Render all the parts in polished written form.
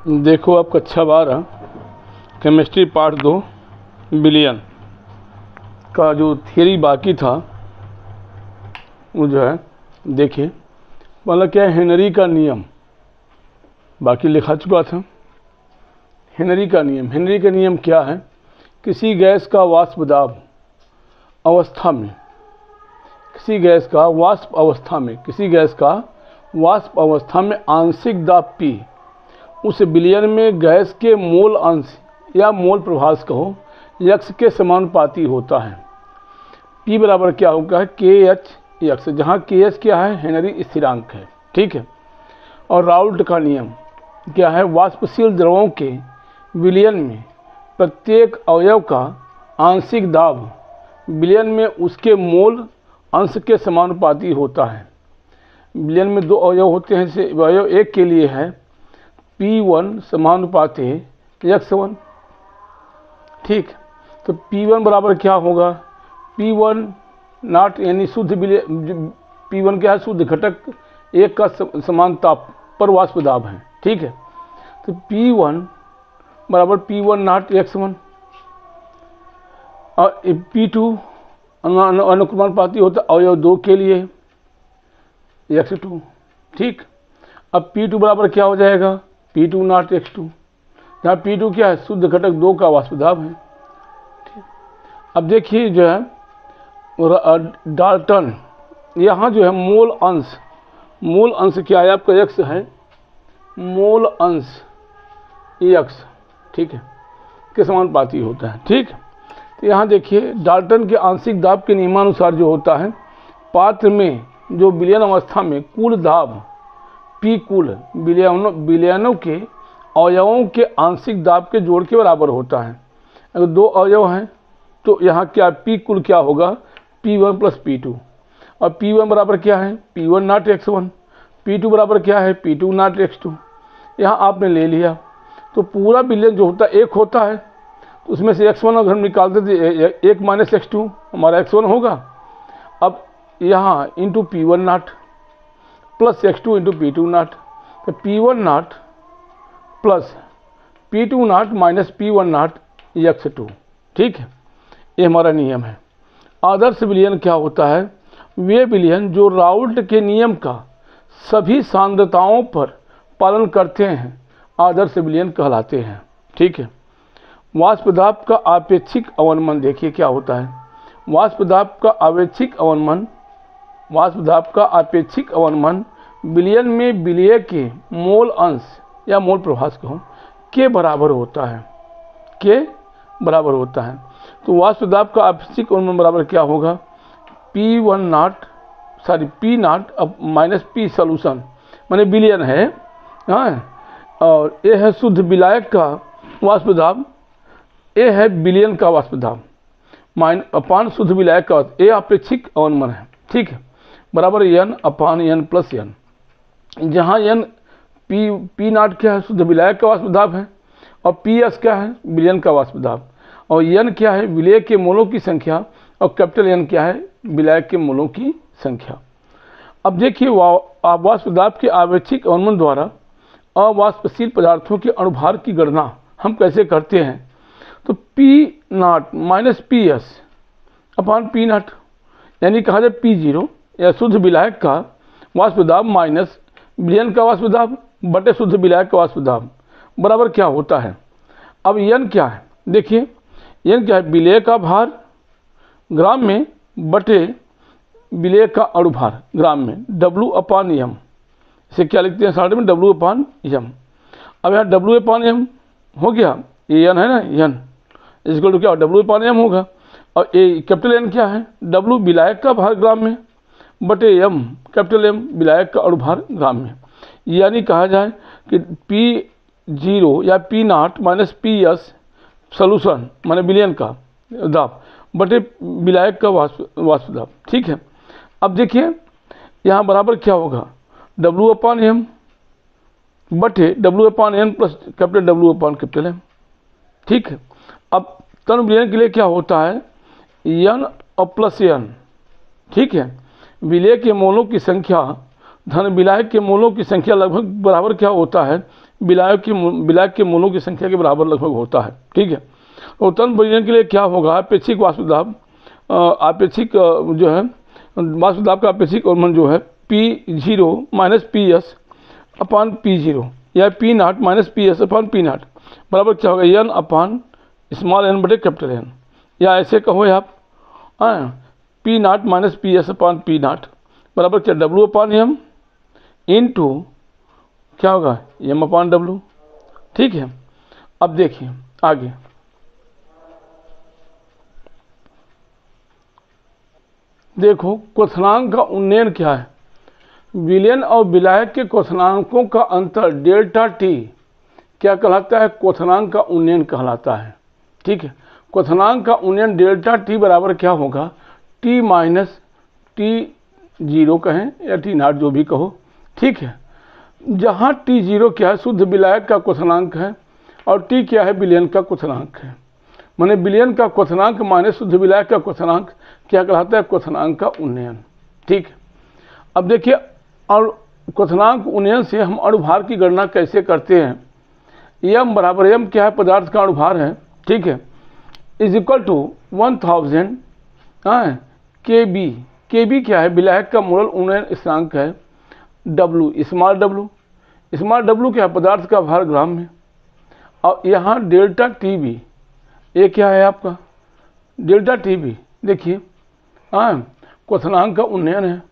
देखो आप कक्षा 12 केमिस्ट्री पार्ट 2 बिलियन का जो थियरी बाकी था वो जो है देखिए, मतलब क्या है, हेनरी का नियम बाकी लिखा चुका था। हेनरी का नियम क्या है? किसी गैस का वाष्प दाब अवस्था में, किसी गैस का वाष्प अवस्था में आंशिक दाब P उस विलयन में गैस के मोल अंश या मोल प्रभास कहो यक्स के समानुपाती होता है। P बराबर क्या होगा? KH यक्स, जहाँ KH क्या है? हेनरी स्थिरांक है, ठीक है। और राउल्ट का नियम क्या है? वाष्पशील द्रवों के विलयन में प्रत्येक अवयव का आंशिक दाब विलयन में उसके मोल अंश के समानुपाती होता है। विलयन में दो अवयव होते हैं, जैसे अवयव एक के लिए है P1 समानुपाती x1, ठीक। तो P1 बराबर क्या होगा? P1 नॉट यानी शुद्ध विलयन, P1 क्या है? शुद्ध घटक एक का समान ताप पर वाष्प दाब है, ठीक है। तो P1 बराबर P1 नॉट x1 और P2 अनुक्रमानुपाती होता अवयव 2 के लिए x2, ठीक। अब P2 बराबर क्या हो जाएगा? P2 नॉट x2, जहाँ P2 क्या है? शुद्ध घटक 2 का वाष्प दाब है, ठीक। अब देखिए जो है डाल्टन, यहाँ जो है मोल अंश क्या है? आपका x है, मोल अंश x, ठीक है, के समानुपाती होता है, ठीक। तो यहाँ देखिए डाल्टन के आंशिक दाब के नियमानुसार जो होता है, पात्र में जो विलयन अवस्था में कुल दाब P कुल विलयनों के अवयवों के आंशिक दाब के जोड़ के बराबर होता है। अगर दो अवयव हैं तो यहाँ क्या P कुल क्या होगा? P1 प्लस P2, और P1 बराबर क्या है? P1 नॉट x1, P2 बराबर क्या है? P2 not x2। यहाँ आपने ले लिया तो पूरा विलयन जो होता है एक होता है, तो उसमें से x1 अगर हम निकालते थे 1 माइनस x2 हमारा x1 होगा। अब यहाँ into P1 not plus x2 into P2 not, तो P1 not plus P2 not minus P1 not x2, ठीक है। ये हमारा नियम है। आदर्श विलयन क्या होता है? वे विलयन जो राउल्ट के नियम का सभी सांद्रताओं पर पालन करते हैं आदर्श विलयन कहलाते हैं, ठीक है। वाष्प दाब का आपेक्षिक अवनमन देखिए क्या होता है। वाष्प दाब का आपेक्षिक अवनमन विलयन में विलय के मोल अंश या मोल प्रभास कहो के बराबर होता है, तो वाष्प दाब का आपेक्षिक अवनमन बराबर क्या होगा? P नॉट अब माइनस P सॉल्यूशन माने विलयन है, हाँ, और ये है शुद्ध विलायक का वाष्प दाब, ये है विलयन का वाष्प दाब अपान शुद्ध विलायक का, ये आपेक्षिक अवनमन है, ठीक है, बराबर n अपान n प्लस n, जहाँ n P नॉट क्या है? शुद्ध विलायक का वाष्प दाब है, और PS क्या है? विलयन का वाष्प दाब, और n क्या है? विलय के मोलों की संख्या, और कैपिटल N क्या है? विलायक के मोलों की संख्या। अब देखिए वाष्प दाब के आपेक्षिक अवनमन द्वारा अवाष्पशील पदार्थों के अणुभार की गणना हम कैसे करते हैं? तो P not minus PS upon P not, यानी कहा जाए P0 या शुद्ध विलायक का वाष्प दाब माइनस विलयन का वाष्प दाब बटे शुद्ध विलायक का वाष्प दाब बराबर क्या होता है? अब n क्या है? देखिए n क्या है? विलय का भार ग्राम में बटे विलय का अणुभार ग्राम में, W अपान m, इसे क्या लिखते हैं शॉर्ट में? W अपान m। अब यहाँ W अपान m हो गया, ये n है ना, n इसको क्या W अपान m होगा, और ये कैपिटल N क्या है? W विलायक का भार ग्राम में बटे m कैपिटल M विलायक का अणुभार ग्राम में, यानी कहा जाए कि P0 या P not minus PS solution माने विलयन का दाब बटे विलायक का वाष्प दाब, ठीक है। अब देखिए यहाँ बराबर क्या होगा? W अपान M बटे W अपान N प्लस कैपिटल W अपान कैपिटल M, ठीक है। अब तन विलयन के लिए क्या होता है? N और प्लस N, ठीक है। विलय के मोलों की संख्या धन विलायक के मोलों की संख्या लगभग बराबर क्या होता है? विलायक के मोलों की संख्या के बराबर लगभग होता है। ठीक है, तो तरल विलयन के लिए क्या होगा, अपेक्षिक वाष्प दाब, अपेक्षिक जो है वाष्प दाब का अपेक्षिक अवमंदन जो है P0 माइनस PS अपान P0 या P0 माइनस PS अपान P0 बराबर क्या होगा, n अपान स्मॉल n बटे कैपिटल N, या ऐसे कहो आप P0 माइनस PS अपान P0 बराबर क्या, W अपान M इंटू क्या होगा, M अपान W। ठीक है, अब देखिए आगे, देखो क्वथनांक का उन्नयन क्या है, विलयन और विलायक के क्वथनांकों का अंतर डेल्टा टी क्या कहलाता है, क्वथनांक का उन्नयन कहलाता है। ठीक है, क्वथनांक का उन्नयन डेल्टा टी बराबर क्या होगा, T माइनस T0 कहें या T0 जो भी कहो। ठीक है, जहाँ T0 क्या है, शुद्ध विलायक का क्वथनांक है, और T क्या है, विलयन का क्वथनांक है। माने विलयन का क्वथनांक माइनस शुद्ध विलायक का क्वथनांक क्या कहलाता है, क्वथनांक का उन्नयन। ठीक है, अब देखिए, और क्वथनांक उन्नयन से हम अणुभार की गणना कैसे करते हैं, m बराबर m क्या है, पदार्थ का अणुभार है। ठीक है, is equal to 1000 kb, kb क्या है, विलायक का मोलर उन्नयन स्थिरांक है, w स्मॉल w क्या है, पदार्थ का भार ग्राम में, और यहाँ डेल्टा टी भी, ये क्या है आपका डेल्टा टी भी, देखिए क्वथनांक का उन्नयन है,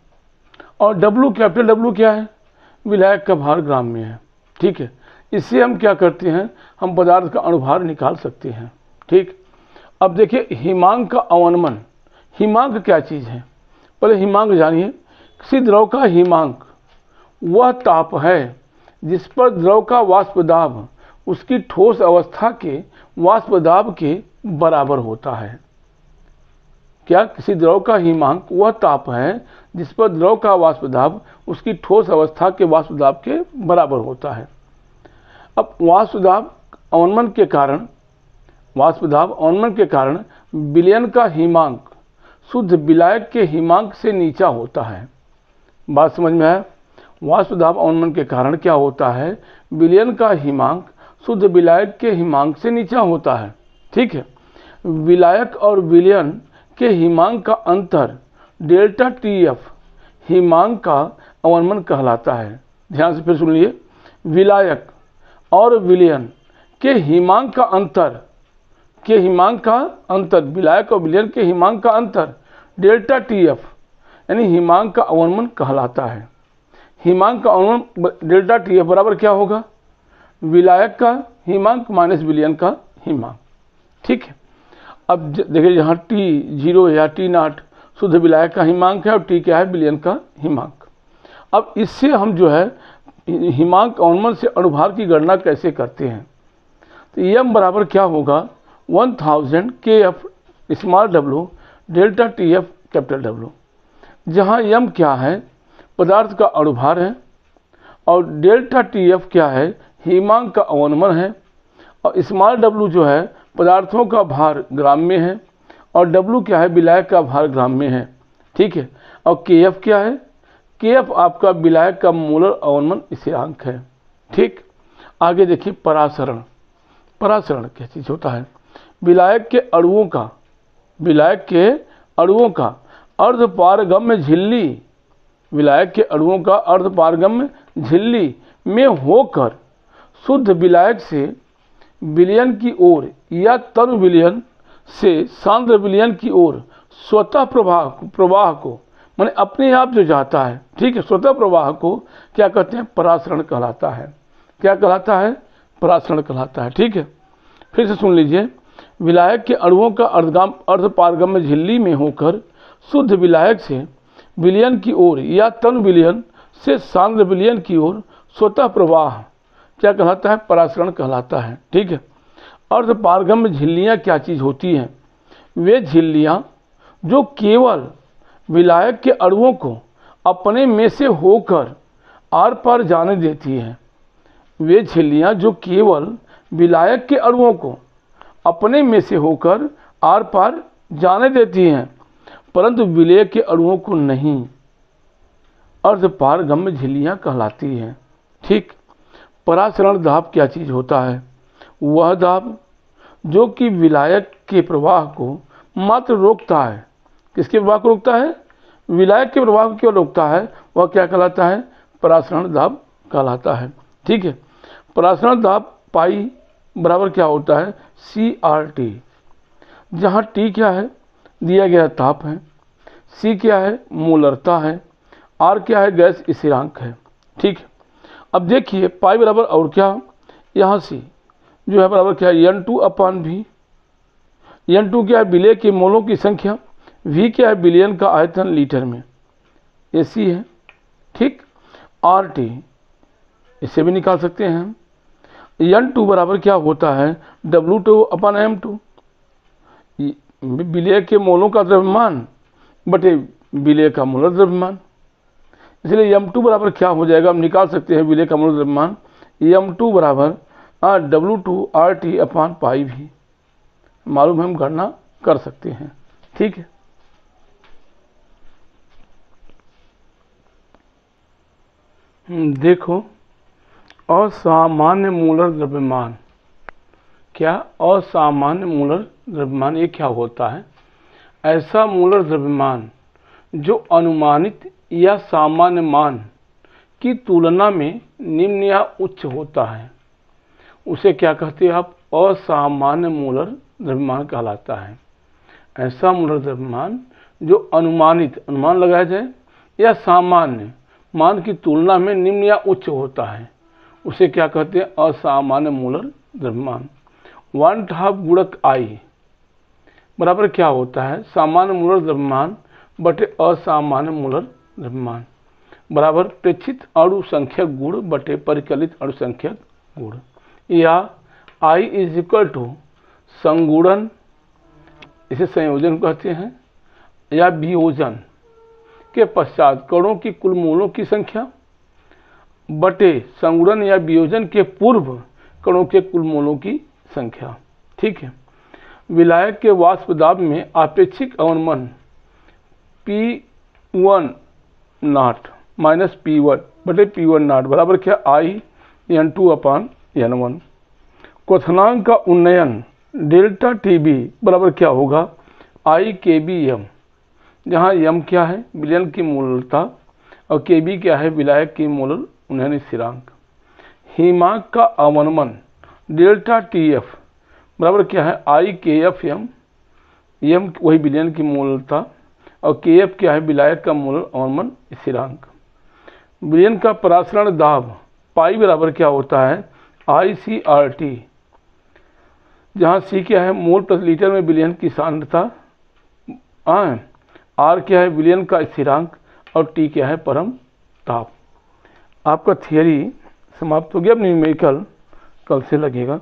और W कैपिटल W क्या है, विलायक का भार ग्राम में है। ठीक है, इससे हम क्या करते हैं, हम पदार्थ का अणुभार निकाल सकते हैं। ठीक, अब देखिए हिमांक का अवनमन, हिमांक क्या चीज़ है, पहले हिमांक जानिए। किसी द्रव का हिमांक वह ताप है जिस पर द्रव का वाष्प दाब उसकी ठोस अवस्था के वाष्प दाब के बराबर होता है। क्या, किसी द्रव का हिमांक वह ताप है जिस पर द्रव का वाष्प दाब उसकी ठोस अवस्था के वाष्प दाब के बराबर होता है। अब वाष्प दाब अवनमन के कारण विलयन का हिमांक शुद्ध विलायक के हिमांक से नीचा होता है। बात समझ में आया, वाष्प दाब अवनमन के कारण क्या होता है, विलयन का हिमांक शुद्ध विलायक के हिमांक से नीचा होता है। ठीक है, विलायक और विलयन के हिमांक का अंतर डेल्टा TF हिमांक का अवनमन कहलाता है। ध्यान से फिर सुन लिए, विलायक और विलयन के हिमांक का अंतर, विलायक और विलयन के हिमांक का अंतर डेल्टा TF यानी हिमांक का अवनमन कहलाता है। हिमांक का अवनमन डेल्टा TF बराबर क्या होगा, विलायक का हिमांक माइनस विलयन का हिमांक। ठीक है, अब देखिए यहाँ T0 या T0 शुद्ध विलायक का हिमांक है, और T क्या है, विलयन का हिमांक। अब इससे हम जो है हिमांक अवनमन से अणुभार की गणना कैसे करते हैं, तो m बराबर क्या होगा, 1000 kF small w delta TF capital W, जहाँ m क्या है, पदार्थ का अणुभार है, और डेल्टा TF क्या है, हिमांक का अवनमन है, और स्मॉल w जो है पदार्थों का भार ग्राम में है, और W क्या है, विलायक का भार ग्राम में है। ठीक है, और KF क्या है, KF आपका विलायक का मोलर अवनमन स्थिरांक है। ठीक, आगे देखिए परासरण क्या चीज़ होता है, विलायक के अणुओं का अर्धपारगम्य झिल्ली, विलायक के अणुओं का अर्धपारगम्य झिल्ली में होकर शुद्ध विलायक से विलयन की ओर या तनु विलयन से सांद्र विलयन की ओर स्वतः प्रवाह को माने अपने आप जो जाता है। ठीक है, स्वतः प्रवाह को क्या कहते हैं, परासरण कहलाता है। क्या कहलाता है, परासरण कहलाता है। ठीक है, फिर से सुन लीजिए, विलायक के अणुओं का अर्धपारगम्य झिल्ली में होकर शुद्ध विलायक से विलयन की ओर या तनु विलयन से सांद्र विलयन की ओर स्वतः प्रवाह क्या कहलाता है, परासरण कहलाता है। ठीक है, अर्धपारगम्य झिल्लियाँ क्या चीज़ होती हैं, वे झिल्लियाँ जो केवल विलायक के अणुओं को अपने में से होकर आर पार जाने देती हैं। वे झिल्लियाँ जो केवल विलायक के अणुओं को अपने में से होकर आर पार जाने देती हैं, परंतु विलय के अणुओं को नहीं, अर्धपारगम्य झिल्लियाँ कहलाती हैं। ठीक, परासरण दाब क्या चीज़ होता है? वह दाब जो कि विलायक के प्रवाह को मात्र रोकता है। किसके प्रवाह को रोकता है? विलायक के प्रवाह को क्यों रोकता है? वह क्या कहलाता है? परासरण दाब कहलाता है। ठीक है, परासरण दाब पाई बराबर क्या होता है? CRT, जहाँ T क्या है? दिया गया ताप है, C क्या है? मूलरता है, R क्या है? गैस स्थिरांक है। ठीक है, अब देखिए पाई बराबर और क्या, यहाँ C जो है बराबर क्या है? N2/V। N2 क्या है? विलेय के मोलों की संख्या, V क्या है? बिलियन का आयतन लीटर में, ये C है। ठीक, RT इससे भी निकाल सकते हैं हम। N2 बराबर क्या होता है? W2/M2, विलेय के मोलों का द्रव्यमान बटे विलेय का मोलर द्रव्यमान। इसलिए M2 बराबर क्या हो जाएगा? हम निकाल सकते हैं विलेय का मोलर द्रव्यमान। M2 बराबर W2RT/πV, मालूम है, हम गणना कर सकते हैं। ठीक है, देखो असामान्य मूलर द्रव्यमान। क्या? असामान्य मूलर द्रव्यमान ये क्या होता है? ऐसा मूलर द्रव्यमान जो अनुमानित या सामान्य मान की तुलना में निम्न या उच्च होता है, उसे क्या कहते हैं आप? असामान्य मूलर द्रव्यमान कहलाता है। ऐसा मूलर द्रव्यमान जो अनुमानित, अनुमान लगाया जाए, या सामान्य मान की तुलना में निम्न या उच्च होता है, उसे क्या कहते हैं? असामान्य मूलर द्रव्यमान। 1/2 गुणक I बराबर क्या होता है? सामान्य मूलर द्रव्यमान बटे असामान्य मूलर द्रव्यमान बराबर प्रेक्षित अणु संख्यक गुण बटे परिकलित अणु संख्यक गुण, या I = संगुणन, इसे संयोजन कहते हैं, या वियोजन के पश्चात कणों की कुल मोलों की संख्या बटे संगुणन या वियोजन के पूर्व कणों के कुल मोलों की संख्या। ठीक है, विलायक के वाष्प दाब में आपेक्षिक अवनमन P1 नॉट माइनस P1 बटे P1 नॉट बराबर क्या? I N2/N1। क्वथनांक का उन्नयन ΔTB बराबर क्या होगा? I kBm, जहाँ m क्या है? विलयन की मूलरता, और kb क्या है? विलायक की मोलर उन्नयन स्थिरांक। हिमांक का अवनमन ΔTF बराबर क्या है? I kFm, m वही विलयन की मूलरता, और kf क्या है? विलायक का मोलर अवनमन स्थिरांक। विलयन का परासरण दाब पाई बराबर क्या होता है? ICRT, जहाँ C क्या है? मोल प्रति लीटर में विलयन की सांद्रता, R क्या है? विलयन का स्थिरांक, और T क्या है? परम ताप। आपका थियरी समाप्त हो गया। अब न्यूमेरिकल कल से लगेगा।